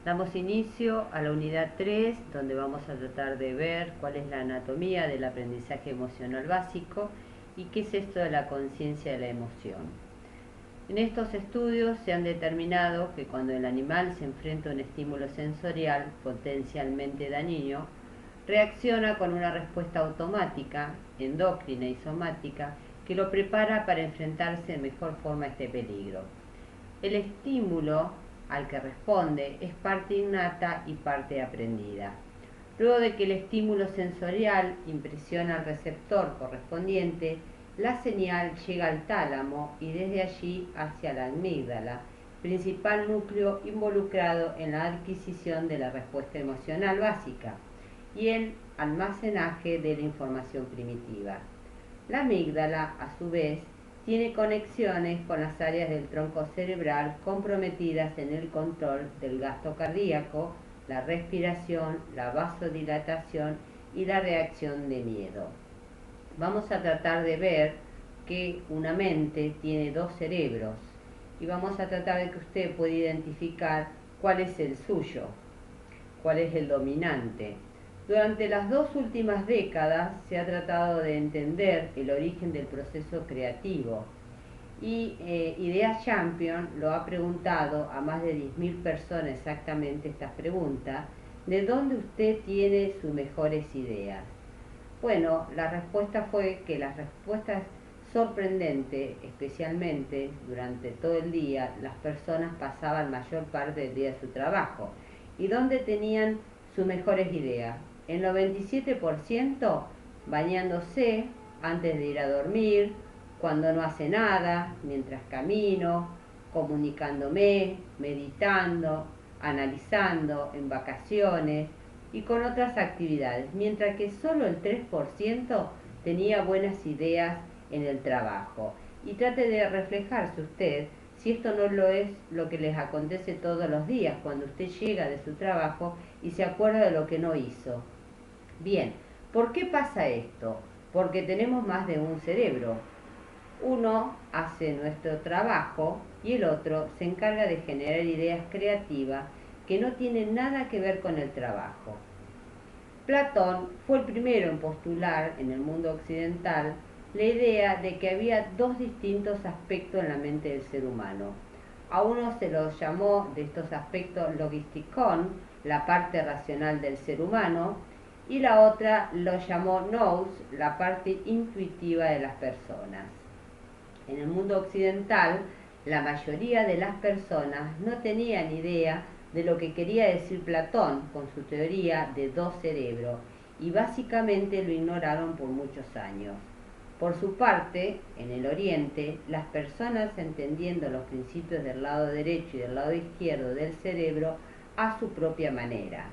Damos inicio a la unidad 3, donde vamos a tratar de ver cuál es la anatomía del aprendizaje emocional básico y qué es esto de la conciencia de la emoción. En estos estudios se han determinado que cuando el animal se enfrenta a un estímulo sensorial potencialmente dañino, reacciona con una respuesta automática, endocrina y somática, que lo prepara para enfrentarse de mejor forma a este peligro. El estímulo al que responde es parte innata y parte aprendida. Luego de que el estímulo sensorial impresiona al receptor correspondiente, la señal llega al tálamo y desde allí hacia la amígdala, principal núcleo involucrado en la adquisición de la respuesta emocional básica y el almacenaje de la información primitiva. La amígdala, a su vez, tiene conexiones con las áreas del tronco cerebral comprometidas en el control del gasto cardíaco, la respiración, la vasodilatación y la reacción de miedo. Vamos a tratar de ver que una mente tiene dos cerebros y vamos a tratar de que usted pueda identificar cuál es el suyo, cuál es el dominante. Durante las 2 últimas décadas se ha tratado de entender el origen del proceso creativo y Idea Champion lo ha preguntado a más de 10.000 personas exactamente estas preguntas: ¿de dónde usted tiene sus mejores ideas? Bueno, la respuesta fue que las respuestas sorprendentes, especialmente durante todo el día, las personas pasaban mayor parte del día de su trabajo. ¿Y dónde tenían sus mejores ideas? El 97% bañándose antes de ir a dormir, cuando no hace nada, mientras camino, comunicándome, meditando, analizando, en vacaciones y con otras actividades, mientras que solo el 3% tenía buenas ideas en el trabajo. Y trate de reflejarse usted si esto no lo es lo que les acontece todos los días cuando usted llega de su trabajo y se acuerda de lo que no hizo. Bien, ¿por qué pasa esto? Porque tenemos más de un cerebro. Uno hace nuestro trabajo y el otro se encarga de generar ideas creativas que no tienen nada que ver con el trabajo. Platón fue el primero en postular en el mundo occidental la idea de que había dos distintos aspectos en la mente del ser humano. A uno se lo llamó de estos aspectos logistikon, la parte racional del ser humano, y la otra lo llamó nous, la parte intuitiva de las personas. En el mundo occidental, la mayoría de las personas no tenían idea de lo que quería decir Platón con su teoría de dos cerebros y básicamente lo ignoraron por muchos años. Por su parte, en el Oriente, las personas entendiendo los principios del lado derecho y del lado izquierdo del cerebro a su propia manera.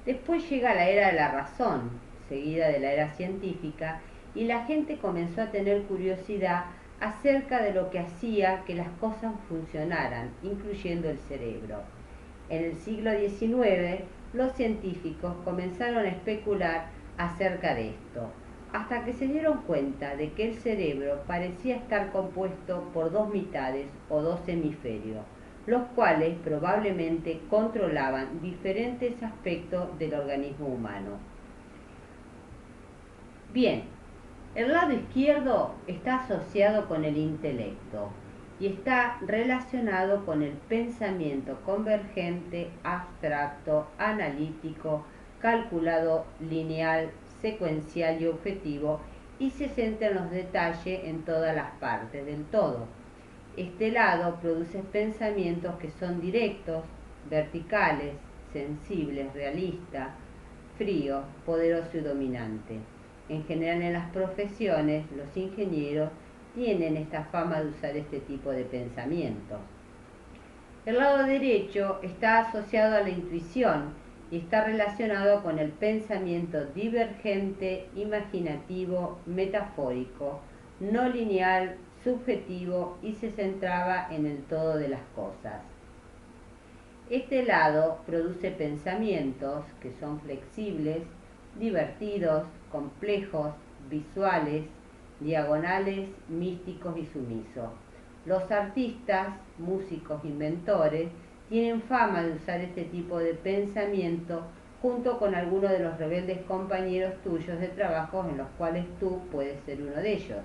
Después llega la era de la razón, seguida de la era científica, y la gente comenzó a tener curiosidad acerca de lo que hacía que las cosas funcionaran, incluyendo el cerebro. En el siglo XIX, los científicos comenzaron a especular acerca de esto, hasta que se dieron cuenta de que el cerebro parecía estar compuesto por dos mitades o dos hemisferios, los cuales probablemente controlaban diferentes aspectos del organismo humano. Bien, el lado izquierdo está asociado con el intelecto y está relacionado con el pensamiento convergente, abstracto, analítico, calculado, lineal, secuencial y objetivo, y se centra en los detalles en todas las partes del todo. Este lado produce pensamientos que son directos, verticales, sensibles, realistas, fríos, poderosos y dominantes. En general en las profesiones, los ingenieros tienen esta fama de usar este tipo de pensamientos. El lado derecho está asociado a la intuición y está relacionado con el pensamiento divergente, imaginativo, metafórico, no lineal, subjetivo y se centraba en el todo de las cosas. Este lado produce pensamientos que son flexibles, divertidos, complejos, visuales, diagonales, místicos y sumisos. Los artistas, músicos, inventores, tienen fama de usar este tipo de pensamiento junto con algunos de los rebeldes compañeros tuyos de trabajo en los cuales tú puedes ser uno de ellos.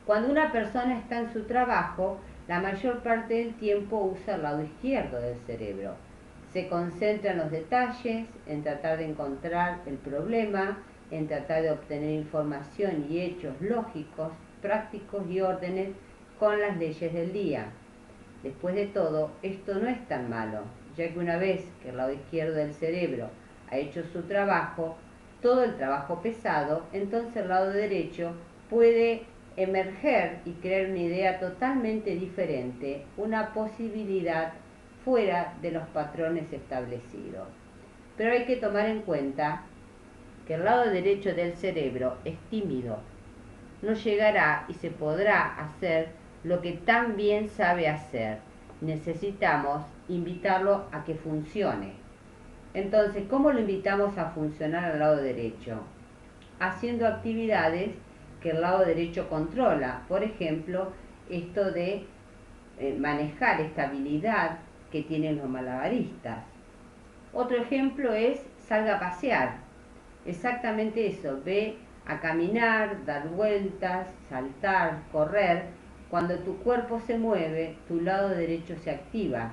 Cuando una persona está en su trabajo, la mayor parte del tiempo usa el lado izquierdo del cerebro. Se concentra en los detalles, en tratar de encontrar el problema, en tratar de obtener información y hechos lógicos, prácticos y órdenes con las leyes del día. Después de todo, esto no es tan malo, ya que una vez que el lado izquierdo del cerebro ha hecho su trabajo, todo el trabajo pesado, entonces el lado derecho puede emerger y crear una idea totalmente diferente, una posibilidad fuera de los patrones establecidos. Pero hay que tomar en cuenta que el lado derecho del cerebro es tímido. No llegará y se podrá hacer lo que tan bien sabe hacer. Necesitamos invitarlo a que funcione. Entonces, ¿cómo lo invitamos a funcionar al lado derecho? Haciendo actividades que el lado derecho controla. Por ejemplo, esto de manejar esta habilidad que tienen los malabaristas. Otro ejemplo es salga a pasear. Exactamente eso, ve a caminar, dar vueltas, saltar, correr. Cuando tu cuerpo se mueve, tu lado derecho se activa.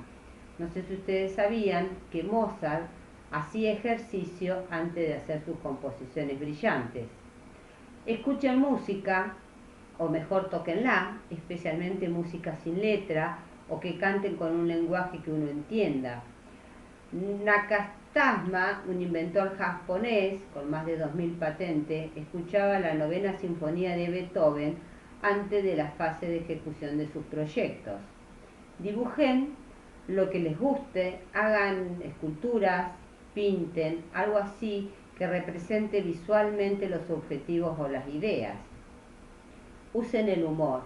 No sé si ustedes sabían que Mozart hacía ejercicio antes de hacer sus composiciones brillantes. Escuchen música, o mejor tóquenla, especialmente música sin letra, o que canten con un lenguaje que uno entienda. Nakastasma, un inventor japonés con más de 2000 patentes, escuchaba la novena sinfonía de Beethoven antes de la fase de ejecución de sus proyectos. Dibujen lo que les guste, hagan esculturas, pinten, algo así que represente visualmente los objetivos o las ideas. Usen el humor.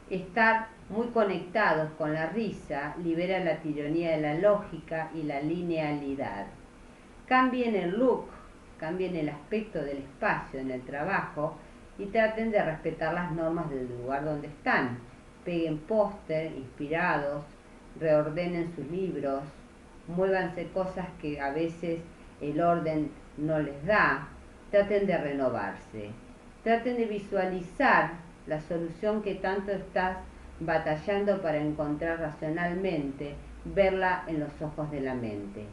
Estar muy conectados con la risa libera la tiranía de la lógica y la linealidad. Cambien el look, cambien el aspecto del espacio en el trabajo y traten de respetar las normas del lugar donde están. Peguen póster inspirados, reordenen sus libros, muévanse cosas que a veces el orden no les da, traten de renovarse, traten de visualizar la solución que tanto estás batallando para encontrar racionalmente, verla en los ojos de la mente.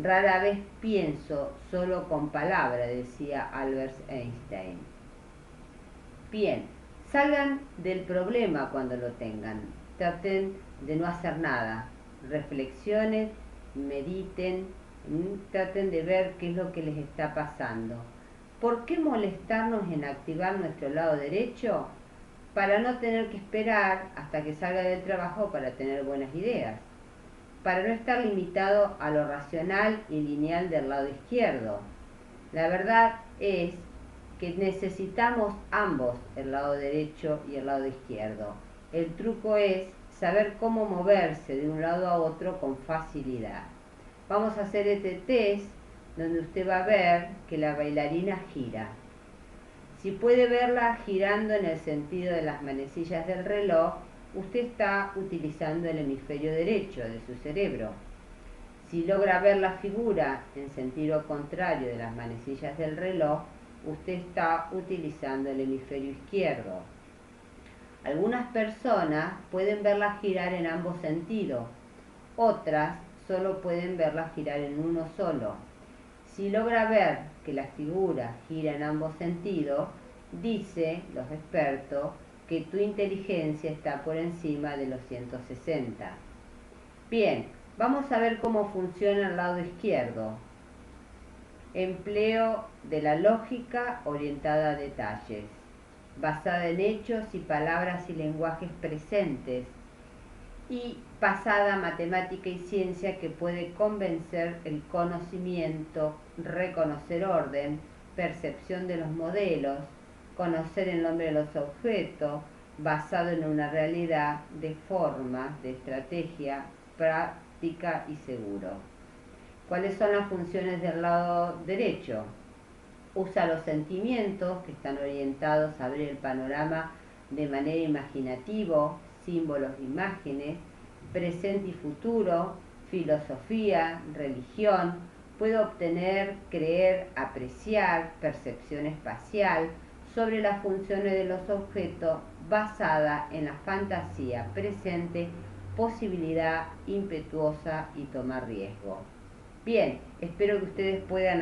Rara vez pienso solo con palabras, decía Albert Einstein. Bien, salgan del problema cuando lo tengan. Traten de no hacer nada. Reflexionen, mediten, traten de ver qué es lo que les está pasando. ¿Por qué molestarnos en activar nuestro lado derecho? Para no tener que esperar hasta que salga del trabajo para tener buenas ideas. Para no estar limitado a lo racional y lineal del lado izquierdo. La verdad es que necesitamos ambos, el lado derecho y el lado izquierdo. El truco es saber cómo moverse de un lado a otro con facilidad. Vamos a hacer este test donde usted va a ver que la bailarina gira. Si puede verla girando en el sentido de las manecillas del reloj, usted está utilizando el hemisferio derecho de su cerebro. Si logra ver la figura en sentido contrario de las manecillas del reloj, usted está utilizando el hemisferio izquierdo. Algunas personas pueden verla girar en ambos sentidos, otras solo pueden verla girar en uno solo. Si logra ver que la figura gira en ambos sentidos, dice los expertos que tu inteligencia está por encima de los 160. Bien, vamos a ver cómo funciona el lado izquierdo. Empleo de la lógica orientada a detalles, basada en hechos y palabras y lenguajes presentes, y pasada matemática y ciencia que puede convencer el conocimiento, reconocer orden, percepción de los modelos, conocer el nombre de los objetos, basado en una realidad de forma, de estrategia, práctica y seguro. ¿Cuáles son las funciones del lado derecho? Usa los sentimientos que están orientados a ver el panorama de manera imaginativa, símbolos, imágenes, presente y futuro, filosofía, religión, puede obtener, creer, apreciar, percepción espacial sobre las funciones de los objetos basada en la fantasía presente, posibilidad impetuosa y tomar riesgo. Bien, espero que ustedes puedan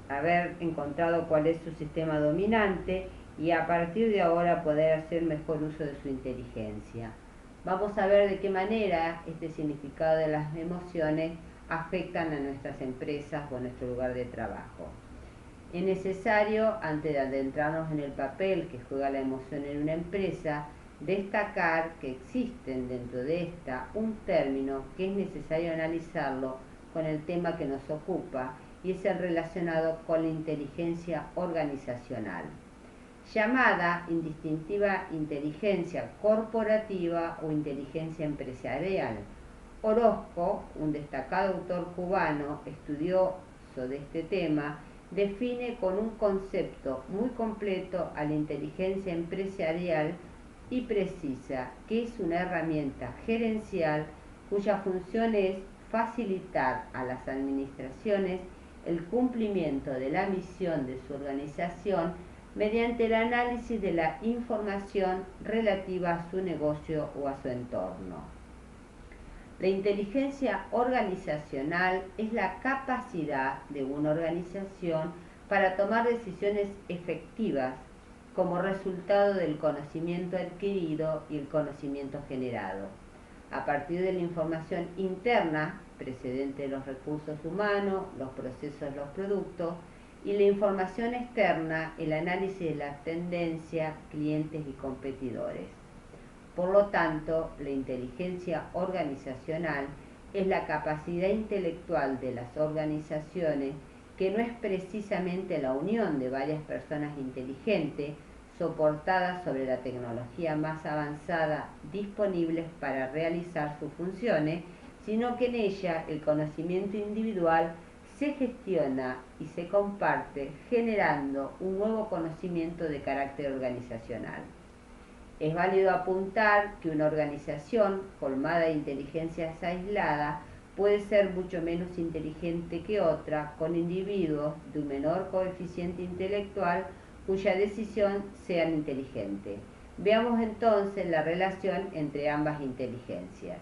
haber encontrado cuál es su sistema dominante y a partir de ahora poder hacer mejor uso de su inteligencia. Vamos a ver de qué manera este significado de las emociones afectan a nuestras empresas o a nuestro lugar de trabajo. Es necesario, antes de adentrarnos en el papel que juega la emoción en una empresa, destacar que existen dentro de esta un término que es necesario analizarlo con el tema que nos ocupa y es el relacionado con la inteligencia organizacional, llamada indistintiva inteligencia corporativa o inteligencia empresarial. Orozco, un destacado autor cubano estudioso de este tema, define con un concepto muy completo a la inteligencia empresarial y precisa que es una herramienta gerencial cuya función es facilitar a las administraciones el cumplimiento de la misión de su organización mediante el análisis de la información relativa a su negocio o a su entorno. La inteligencia organizacional es la capacidad de una organización para tomar decisiones efectivas como resultado del conocimiento adquirido y el conocimiento generado, a partir de la información interna precedente de los recursos humanos, los procesos, los productos, y la información externa, el análisis de las tendencias, clientes y competidores. Por lo tanto, la inteligencia organizacional es la capacidad intelectual de las organizaciones que no es precisamente la unión de varias personas inteligentes soportadas sobre la tecnología más avanzada disponibles para realizar sus funciones, sino que en ella el conocimiento individual se gestiona y se comparte, generando un nuevo conocimiento de carácter organizacional. Es válido apuntar que una organización colmada de inteligencias aisladas puede ser mucho menos inteligente que otra, con individuos de un menor coeficiente intelectual cuya decisión sea inteligente. Veamos entonces la relación entre ambas inteligencias.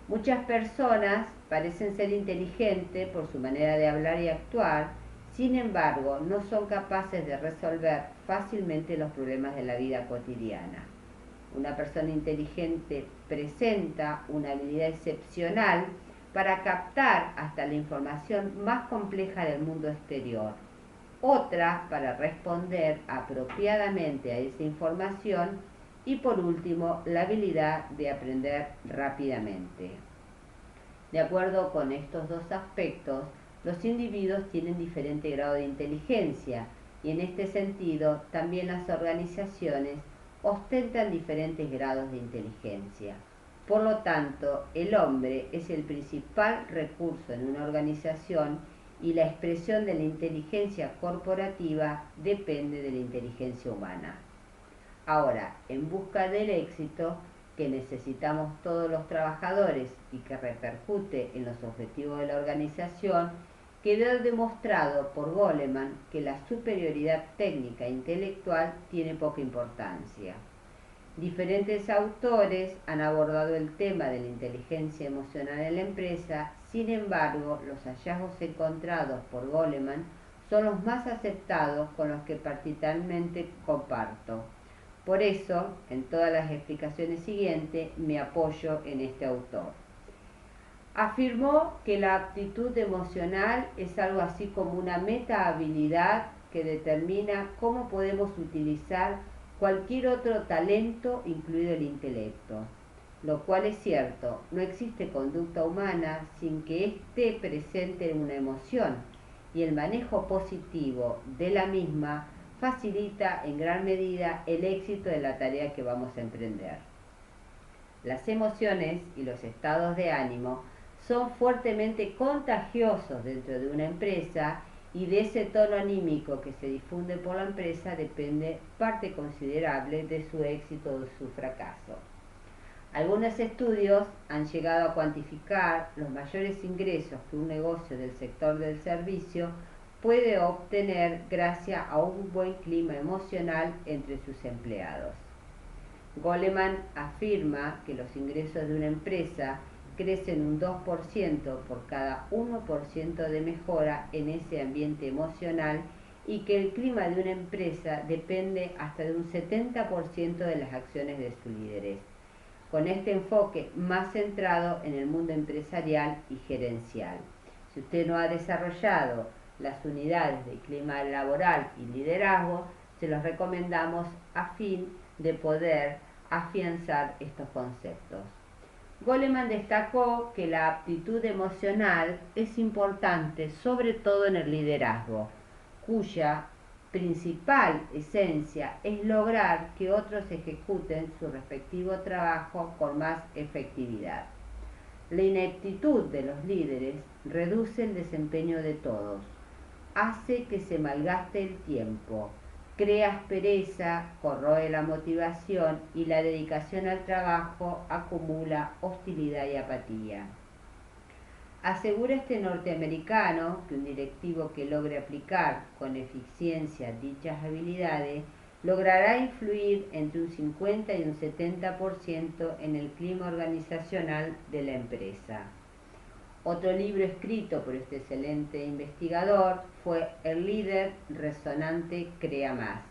Muchas personas parecen ser inteligentes por su manera de hablar y actuar, sin embargo, no son capaces de resolver fácilmente los problemas de la vida cotidiana. Una persona inteligente presenta una habilidad excepcional para captar hasta la información más compleja del mundo exterior. Otra para responder apropiadamente a esa información y por último la habilidad de aprender rápidamente. De acuerdo con estos dos aspectos, los individuos tienen diferente grado de inteligencia y en este sentido también las organizaciones ostentan diferentes grados de inteligencia. Por lo tanto, el hombre es el principal recurso en una organización y la expresión de la inteligencia corporativa depende de la inteligencia humana. Ahora, en busca del éxito que necesitamos todos los trabajadores y que repercute en los objetivos de la organización, quedó demostrado por Goleman que la superioridad técnica e intelectual tiene poca importancia. Diferentes autores han abordado el tema de la inteligencia emocional en la empresa, sin embargo, los hallazgos encontrados por Goleman son los más aceptados, con los que particularmente comparto. Por eso, en todas las explicaciones siguientes, me apoyo en este autor. Afirmó que la aptitud emocional es algo así como una metahabilidad que determina cómo podemos utilizar cualquier otro talento, incluido el intelecto. Lo cual es cierto, no existe conducta humana sin que esté presente una emoción, y el manejo positivo de la misma facilita en gran medida el éxito de la tarea que vamos a emprender. Las emociones y los estados de ánimo son fuertemente contagiosos dentro de una empresa y de ese tono anímico que se difunde por la empresa depende parte considerable de su éxito o de su fracaso. Algunos estudios han llegado a cuantificar los mayores ingresos que un negocio del sector del servicio puede obtener gracias a un buen clima emocional entre sus empleados. Goleman afirma que los ingresos de una empresa crecen un 2% por cada 1% de mejora en ese ambiente emocional y que el clima de una empresa depende hasta de un 70% de las acciones de sus líderes. Con este enfoque más centrado en el mundo empresarial y gerencial. Si usted no ha desarrollado las unidades de clima laboral y liderazgo, se los recomendamos a fin de poder afianzar estos conceptos. Goleman destacó que la aptitud emocional es importante, sobre todo en el liderazgo, cuya principal esencia es lograr que otros ejecuten su respectivo trabajo con más efectividad. La ineptitud de los líderes reduce el desempeño de todos, hace que se malgaste el tiempo, crea aspereza, corroe la motivación y la dedicación al trabajo acumula hostilidad y apatía. Asegura este norteamericano que un directivo que logre aplicar con eficiencia dichas habilidades logrará influir entre un 50 y un 70% en el clima organizacional de la empresa. Otro libro escrito por este excelente investigador fue El líder resonante crea más.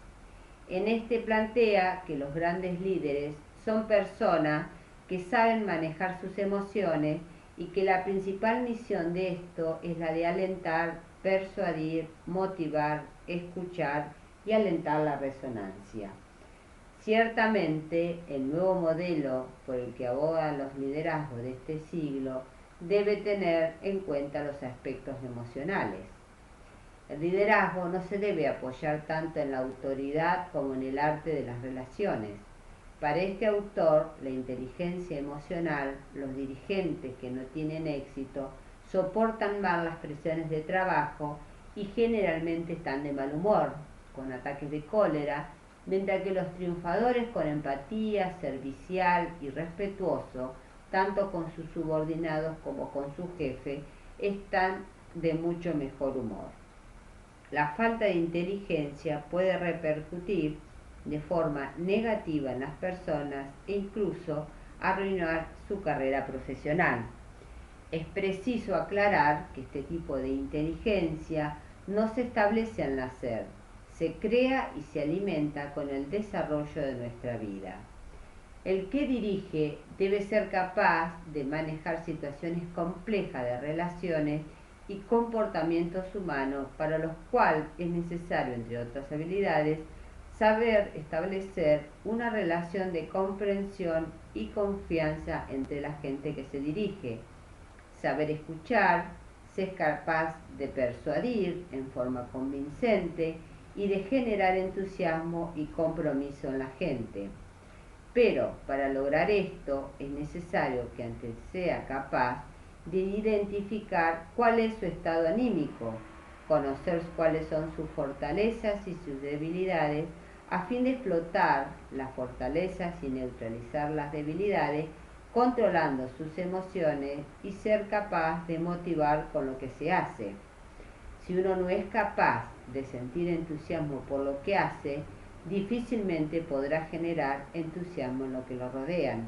En este plantea que los grandes líderes son personas que saben manejar sus emociones y que la principal misión de esto es la de alentar, persuadir, motivar, escuchar y alentar la resonancia. Ciertamente, el nuevo modelo por el que abogan los liderazgos de este siglo debe tener en cuenta los aspectos emocionales. El liderazgo no se debe apoyar tanto en la autoridad como en el arte de las relaciones. Para este autor, la inteligencia emocional, los dirigentes que no tienen éxito, soportan mal las presiones de trabajo y generalmente están de mal humor, con ataques de cólera, mientras que los triunfadores con empatía, servicial y respetuoso, tanto con sus subordinados como con su jefe, están de mucho mejor humor. La falta de inteligencia puede repercutir de forma negativa en las personas e incluso arruinar su carrera profesional. Es preciso aclarar que este tipo de inteligencia no se establece al nacer, se crea y se alimenta con el desarrollo de nuestra vida. El que dirige debe ser capaz de manejar situaciones complejas de relaciones y comportamientos humanos para los cuales es necesario, entre otras habilidades, saber establecer una relación de comprensión y confianza entre la gente que se dirige, saber escuchar, ser capaz de persuadir en forma convincente y de generar entusiasmo y compromiso en la gente. Pero para lograr esto es necesario que antes sea capaz de identificar cuál es su estado anímico, conocer cuáles son sus fortalezas y sus debilidades, a fin de explotar las fortalezas y neutralizar las debilidades, controlando sus emociones y ser capaz de motivar con lo que se hace. Si uno no es capaz de sentir entusiasmo por lo que hace, difícilmente podrá generar entusiasmo en lo que lo rodean.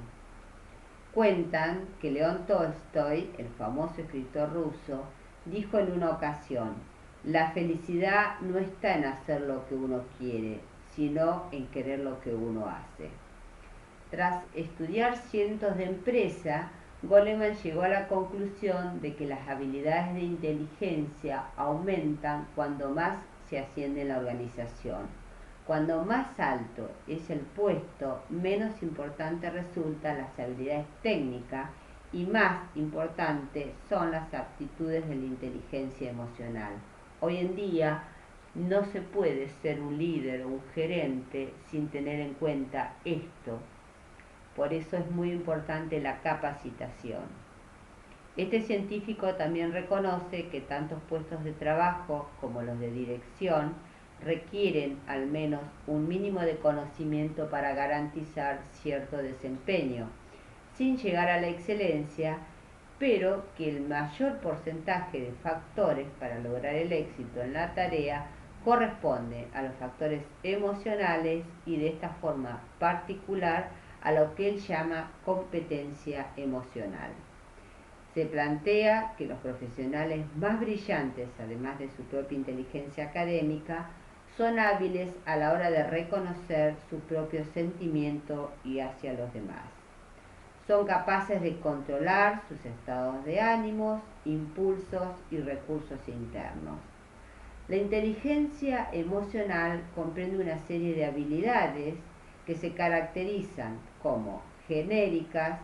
Cuentan que León Tolstoy, el famoso escritor ruso, dijo en una ocasión: la felicidad no está en hacer lo que uno quiere, sino en querer lo que uno hace. Tras estudiar cientos de empresas, Goleman llegó a la conclusión de que las habilidades de inteligencia aumentan cuando más se asciende en la organización. Cuando más alto es el puesto, menos importante resultan las habilidades técnicas y más importantes son las aptitudes de la inteligencia emocional. Hoy en día no se puede ser un líder o un gerente sin tener en cuenta esto. Por eso es muy importante la capacitación. Este científico también reconoce que tantos puestos de trabajo como los de dirección requieren al menos un mínimo de conocimiento para garantizar cierto desempeño. sin llegar a la excelencia, pero que el mayor porcentaje de factores para lograr el éxito en la tarea corresponde a los factores emocionales y de esta forma particular a lo que él llama competencia emocional. Se plantea que los profesionales más brillantes, además de su propia inteligencia académica, son hábiles a la hora de reconocer su propio sentimiento y hacia los demás. Son capaces de controlar sus estados de ánimos, impulsos y recursos internos. La inteligencia emocional comprende una serie de habilidades que se caracterizan como genéricas,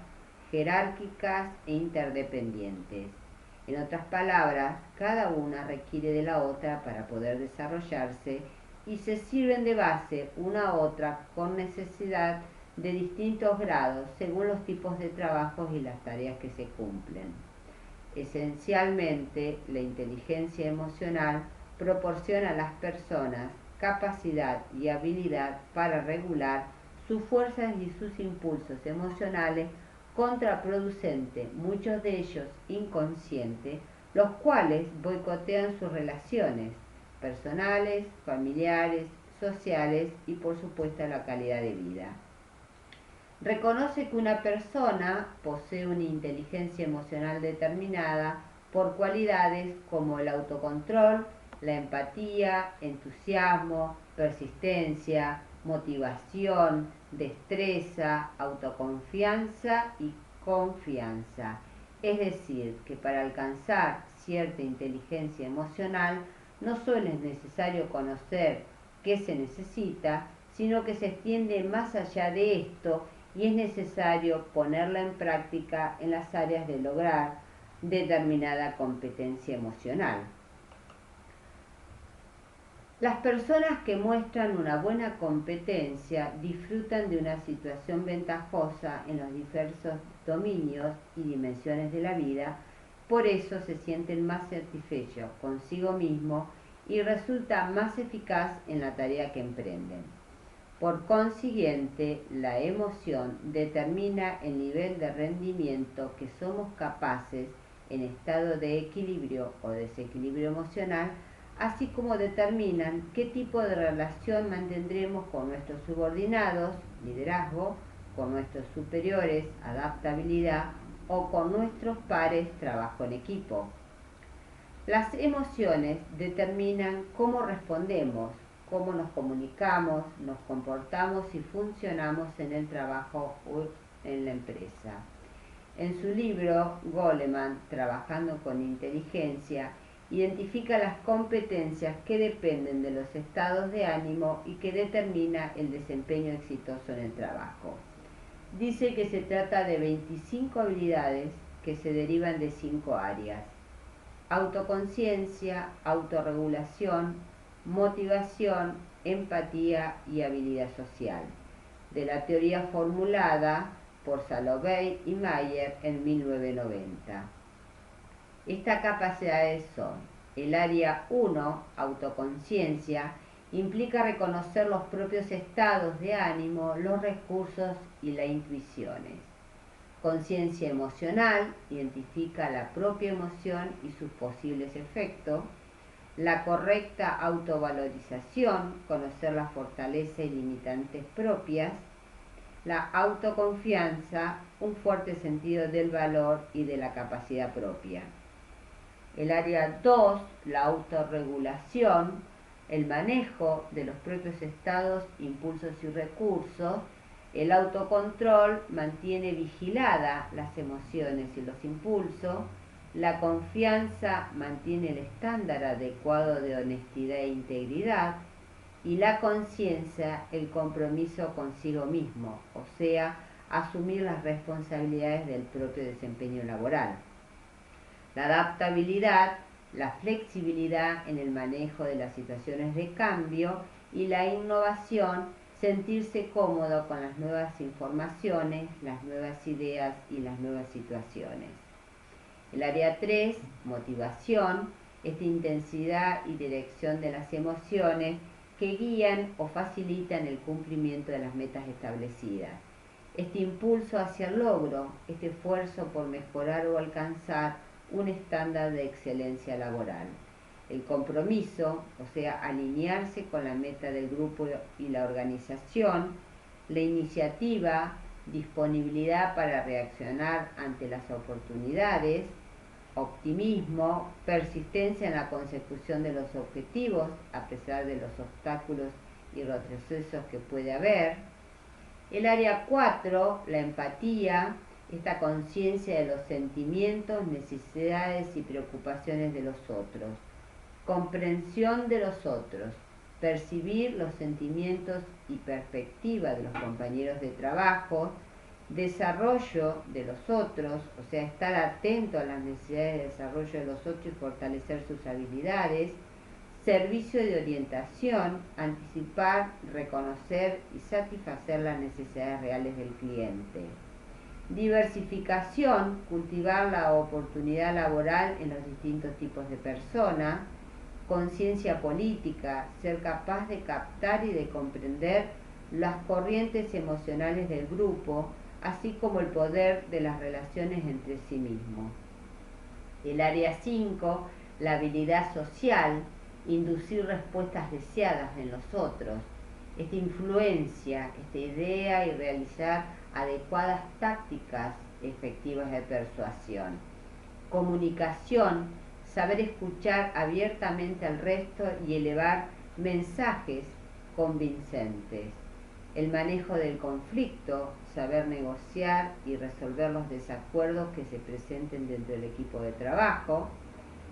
jerárquicas e interdependientes. En otras palabras, cada una requiere de la otra para poder desarrollarse y se sirven de base una a otra con necesidad de distintos grados según los tipos de trabajos y las tareas que se cumplen. Esencialmente, la inteligencia emocional proporciona a las personas capacidad y habilidad para regular sus fuerzas y sus impulsos emocionales contraproducentes, muchos de ellos inconscientes, los cuales boicotean sus relaciones personales, familiares, sociales y por supuesto la calidad de vida. Reconoce que una persona posee una inteligencia emocional determinada por cualidades como el autocontrol, la empatía, entusiasmo, persistencia, motivación, destreza, autoconfianza y confianza. Es decir, que para alcanzar cierta inteligencia emocional no solo es necesario conocer qué se necesita, sino que se extiende más allá de esto y es necesario ponerla en práctica en las áreas de lograr determinada competencia emocional. Las personas que muestran una buena competencia disfrutan de una situación ventajosa en los diversos dominios y dimensiones de la vida, por eso se sienten más satisfechos consigo mismos y resulta más eficaz en la tarea que emprenden. Por consiguiente, la emoción determina el nivel de rendimiento que somos capaces en estado de equilibrio o desequilibrio emocional, así como determinan qué tipo de relación mantendremos con nuestros subordinados, liderazgo, con nuestros superiores, adaptabilidad, o con nuestros pares, trabajo en equipo. Las emociones determinan cómo respondemos, cómo nos comunicamos, nos comportamos y funcionamos en el trabajo o en la empresa. En su libro, Goleman, Trabajando con Inteligencia, identifica las competencias que dependen de los estados de ánimo y que determina el desempeño exitoso en el trabajo. Dice que se trata de 25 habilidades que se derivan de 5 áreas: autoconciencia, autorregulación, motivación, empatía y habilidad social, de la teoría formulada por Salovey y Mayer en 1990. Estas capacidades son: el área 1, autoconciencia, implica reconocer los propios estados de ánimo, los recursos y las intuiciones. Conciencia emocional, identifica la propia emoción y sus posibles efectos. La correcta autovalorización, conocer las fortalezas y limitantes propias. La autoconfianza, un fuerte sentido del valor y de la capacidad propia. El área 2, la autorregulación, el manejo de los propios estados, impulsos y recursos. El autocontrol mantiene vigilada las emociones y los impulsos. La confianza mantiene el estándar adecuado de honestidad e integridad. Y la conciencia, el compromiso consigo mismo, o sea, asumir las responsabilidades del propio desempeño laboral. La adaptabilidad, la flexibilidad en el manejo de las situaciones de cambio y la innovación, sentirse cómodo con las nuevas informaciones, las nuevas ideas y las nuevas situaciones. El área 3, motivación, es de intensidad y dirección de las emociones que guían o facilitan el cumplimiento de las metas establecidas. Este impulso hacia el logro, este esfuerzo por mejorar o alcanzar un estándar de excelencia laboral. El compromiso, o sea, alinearse con la meta del grupo y la organización, la iniciativa, disponibilidad para reaccionar ante las oportunidades, optimismo, persistencia en la consecución de los objetivos a pesar de los obstáculos y retrocesos que puede haber. El área 4, la empatía, esta conciencia de los sentimientos, necesidades y preocupaciones de los otros. Comprensión de los otros, percibir los sentimientos y perspectivas de los compañeros de trabajo, desarrollo de los otros, o sea, estar atento a las necesidades de desarrollo de los otros y fortalecer sus habilidades, servicio de orientación, anticipar, reconocer y satisfacer las necesidades reales del cliente. Diversificación, cultivar la oportunidad laboral en los distintos tipos de personas. Conciencia política, ser capaz de captar y de comprender las corrientes emocionales del grupo, así como el poder de las relaciones entre sí mismos. El área 5, la habilidad social, inducir respuestas deseadas en los otros. Esta influencia, esta idea y realizar adecuadas tácticas efectivas de persuasión. Comunicación, saber escuchar abiertamente al resto y elevar mensajes convincentes. El manejo del conflicto, saber negociar y resolver los desacuerdos que se presenten dentro del equipo de trabajo.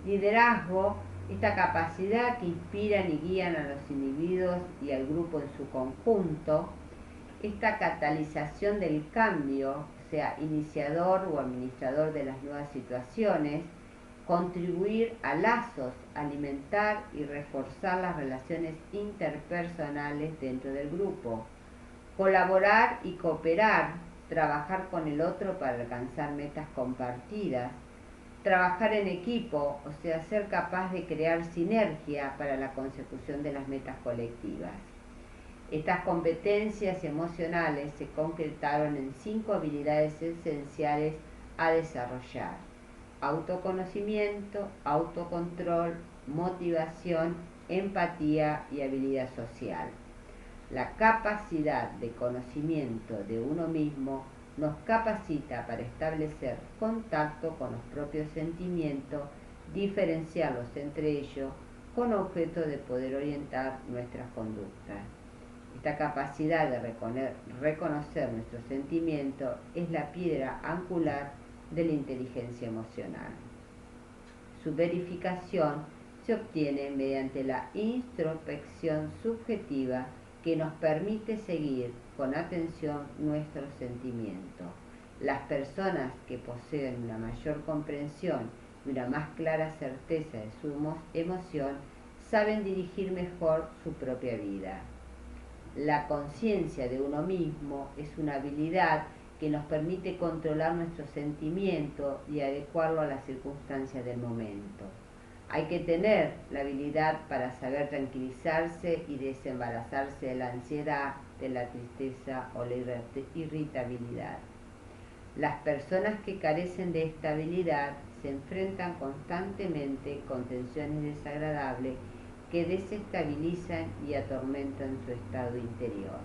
Liderazgo, esta capacidad que inspiran y guían a los individuos y al grupo en su conjunto. Esta catalización del cambio, o sea, iniciador o administrador de las nuevas situaciones. Contribuir a lazos, alimentar y reforzar las relaciones interpersonales dentro del grupo. Colaborar y cooperar, trabajar con el otro para alcanzar metas compartidas. Trabajar en equipo, o sea, ser capaz de crear sinergia para la consecución de las metas colectivas. Estas competencias emocionales se concretaron en 5 habilidades esenciales a desarrollar: autoconocimiento, autocontrol, motivación, empatía y habilidad social. La capacidad de conocimiento de uno mismo nos capacita para establecer contacto con los propios sentimientos, diferenciarlos entre ellos, con objeto de poder orientar nuestras conductas. Esta capacidad de reconocer nuestros sentimientos es la piedra angular de la inteligencia emocional. Su verificación se obtiene mediante la introspección subjetiva que nos permite seguir con atención nuestros sentimientos. Las personas que poseen una mayor comprensión y una más clara certeza de su emoción saben dirigir mejor su propia vida. La conciencia de uno mismo es una habilidad que nos permite controlar nuestros sentimientos y adecuarlo a las circunstancias del momento. Hay que tener la habilidad para saber tranquilizarse y desembarazarse de la ansiedad, de la tristeza o la irritabilidad. Las personas que carecen de esta habilidad se enfrentan constantemente con tensiones desagradables que desestabilizan y atormentan su estado interior.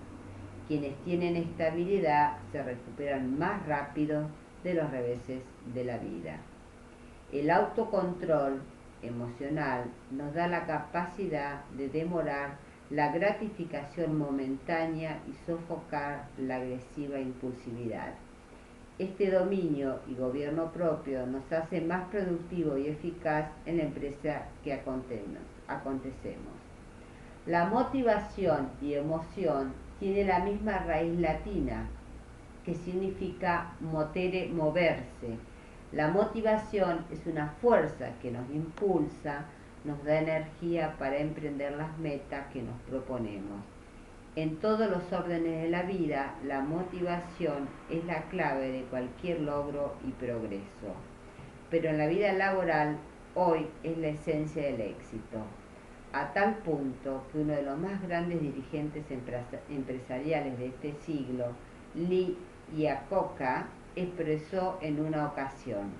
Quienes tienen esta habilidad se recuperan más rápido de los reveses de la vida. El autocontrol emocional nos da la capacidad de demorar la gratificación momentánea y sofocar la agresiva impulsividad. Este dominio y gobierno propio nos hace más productivo y eficaz en la empresa que acontecemos. La motivación y emoción tiene la misma raíz latina, que significa motere, moverse. La motivación es una fuerza que nos impulsa, nos da energía para emprender las metas que nos proponemos. En todos los órdenes de la vida, la motivación es la clave de cualquier logro y progreso. Pero en la vida laboral, hoy es la esencia del éxito. A tal punto que uno de los más grandes dirigentes empresariales de este siglo, Lee Iacocca expresó en una ocasión: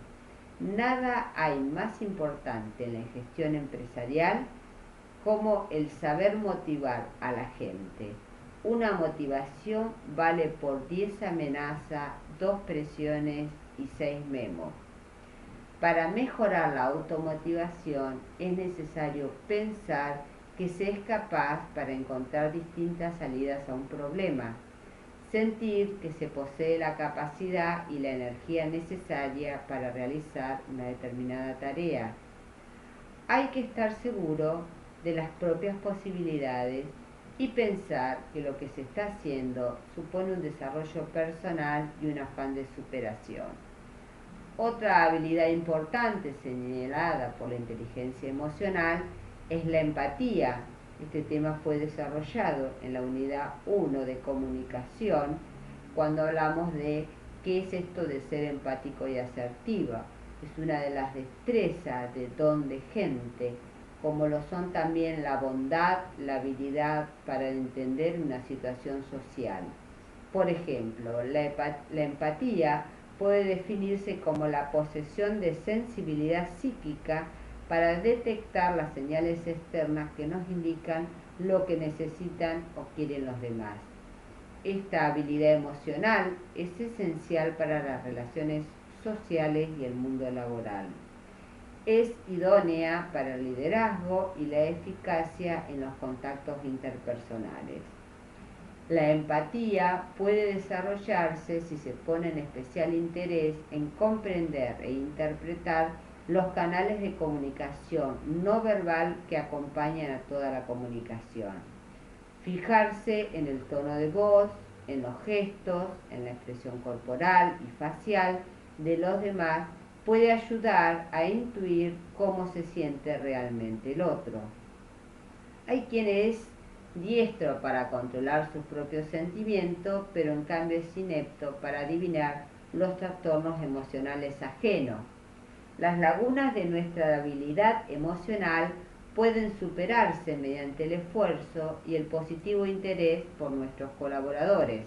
nada hay más importante en la gestión empresarial como el saber motivar a la gente. Una motivación vale por 10 amenazas, 2 presiones y 6 memos. Para mejorar la automotivación es necesario pensar que se es capaz para encontrar distintas salidas a un problema, sentir que se posee la capacidad y la energía necesaria para realizar una determinada tarea. Hay que estar seguro de las propias posibilidades y pensar que lo que se está haciendo supone un desarrollo personal y un afán de superación. Otra habilidad importante señalada por la inteligencia emocional es la empatía. Este tema fue desarrollado en la unidad 1 de comunicación cuando hablamos de qué es esto de ser empático y asertiva. Es una de las destrezas de don de gente, como lo son también la bondad, la habilidad para entender una situación social. Por ejemplo, la empatía puede definirse como la posesión de sensibilidad psíquica para detectar las señales externas que nos indican lo que necesitan o quieren los demás. Esta habilidad emocional es esencial para las relaciones sociales y el mundo laboral. Es idónea para el liderazgo y la eficacia en los contactos interpersonales. La empatía puede desarrollarse si se pone en especial interés en comprender e interpretar los canales de comunicación no verbal que acompañan a toda la comunicación. Fijarse en el tono de voz, en los gestos, en la expresión corporal y facial de los demás puede ayudar a intuir cómo se siente realmente el otro. Hay quien es diestro para controlar sus propios sentimientos, pero en cambio es inepto para adivinar los trastornos emocionales ajenos. Las lagunas de nuestra habilidad emocional pueden superarse mediante el esfuerzo y el positivo interés por nuestros colaboradores.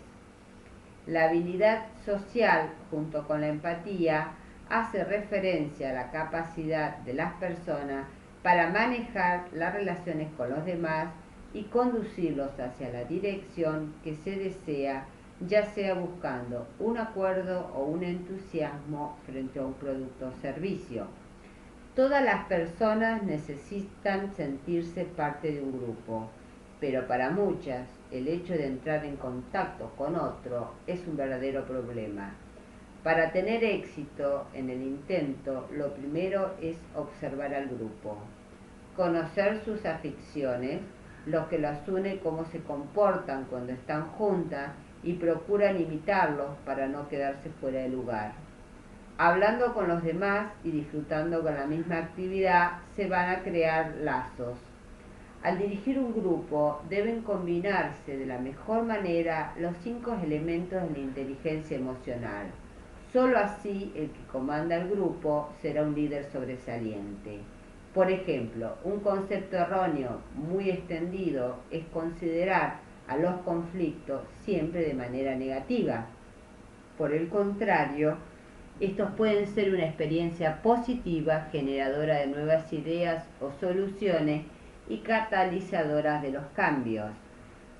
La habilidad social, junto con la empatía, hace referencia a la capacidad de las personas para manejar las relaciones con los demás y conducirlos hacia la dirección que se desea, ya sea buscando un acuerdo o un entusiasmo frente a un producto o servicio. Todas las personas necesitan sentirse parte de un grupo, pero para muchas el hecho de entrar en contacto con otro es un verdadero problema. Para tener éxito en el intento, lo primero es observar al grupo, conocer sus aficiones, lo que los une, cómo se comportan cuando están juntas y procuran imitarlos para no quedarse fuera de lugar. Hablando con los demás y disfrutando con la misma actividad, se van a crear lazos. Al dirigir un grupo, deben combinarse de la mejor manera los 5 elementos de la inteligencia emocional. Solo así el que comanda el grupo será un líder sobresaliente. Por ejemplo, un concepto erróneo muy extendido es considerar a los conflictos siempre de manera negativa. Por el contrario, estos pueden ser una experiencia positiva, generadora de nuevas ideas o soluciones y catalizadoras de los cambios.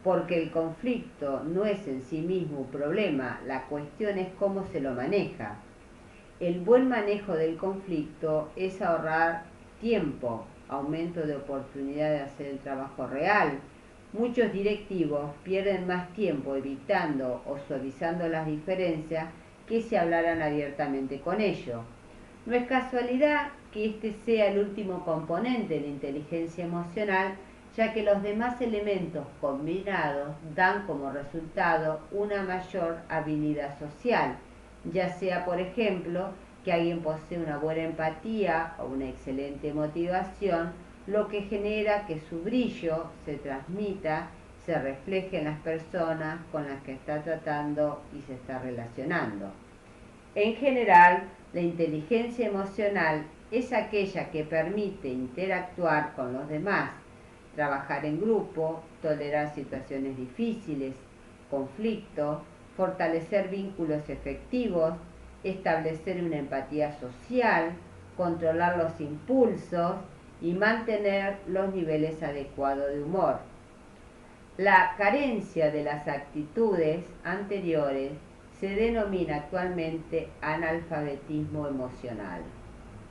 Porque el conflicto no es en sí mismo un problema, la cuestión es cómo se lo maneja. El buen manejo del conflicto es ahorrar tiempo, aumento de oportunidad de hacer el trabajo real. Muchos directivos pierden más tiempo evitando o suavizando las diferencias que si hablaran abiertamente con ellos. No es casualidad que este sea el último componente de la inteligencia emocional, ya que los demás elementos combinados dan como resultado una mayor habilidad social, ya sea, por ejemplo, que alguien posee una buena empatía o una excelente motivación, lo que genera que su brillo se transmita, se refleje en las personas con las que está tratando y se está relacionando. En general, la inteligencia emocional es aquella que permite interactuar con los demás, trabajar en grupo, tolerar situaciones difíciles, conflictos, fortalecer vínculos efectivos, establecer una empatía social, controlar los impulsos y mantener los niveles adecuados de humor. La carencia de las actitudes anteriores se denomina actualmente analfabetismo emocional.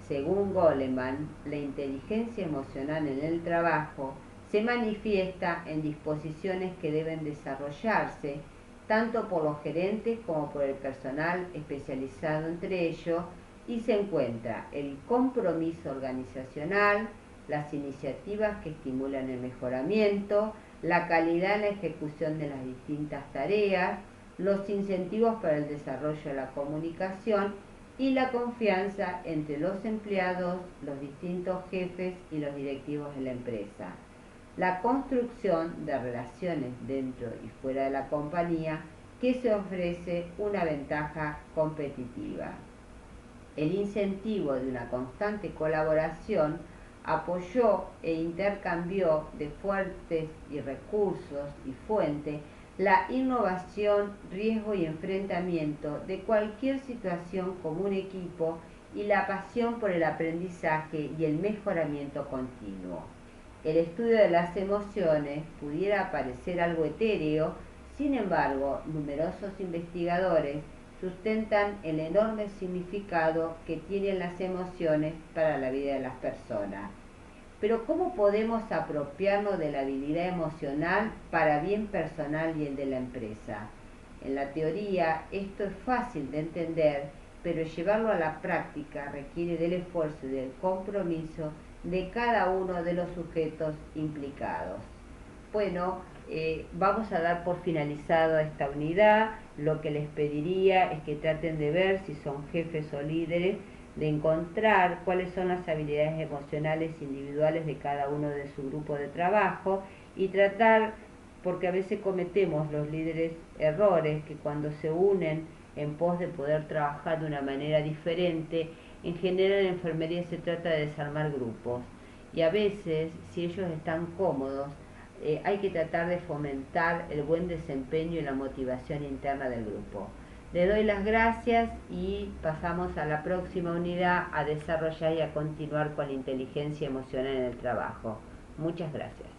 Según Goleman, la inteligencia emocional en el trabajo se manifiesta en disposiciones que deben desarrollarse tanto por los gerentes como por el personal especializado entre ellos, y se encuentra el compromiso organizacional, las iniciativas que estimulan el mejoramiento, la calidad en la ejecución de las distintas tareas, los incentivos para el desarrollo de la comunicación y la confianza entre los empleados, los distintos jefes y los directivos de la empresa. La construcción de relaciones dentro y fuera de la compañía que se ofrece una ventaja competitiva. El incentivo de una constante colaboración apoyó e intercambió de fuentes y recursos y fuente la innovación, riesgo y enfrentamiento de cualquier situación como un equipo y la pasión por el aprendizaje y el mejoramiento continuo. El estudio de las emociones pudiera parecer algo etéreo, sin embargo, numerosos investigadores sustentan el enorme significado que tienen las emociones para la vida de las personas. Pero ¿cómo podemos apropiarnos de la habilidad emocional para bien personal y el de la empresa? En la teoría esto es fácil de entender, pero llevarlo a la práctica requiere del esfuerzo y del compromiso de cada uno de los sujetos implicados. Bueno, vamos a dar por finalizado esta unidad. Lo que les pediría es que traten de ver, si son jefes o líderes, de encontrar cuáles son las habilidades emocionales individuales de cada uno de su grupo de trabajo y tratar, porque a veces cometemos los líderes errores, que cuando se unen en pos de poder trabajar de una manera diferente, en general en enfermería se trata de desarmar grupos, y a veces, si ellos están cómodos, hay que tratar de fomentar el buen desempeño y la motivación interna del grupo. Le doy las gracias y pasamos a la próxima unidad a desarrollar y a continuar con la inteligencia emocional en el trabajo. Muchas gracias.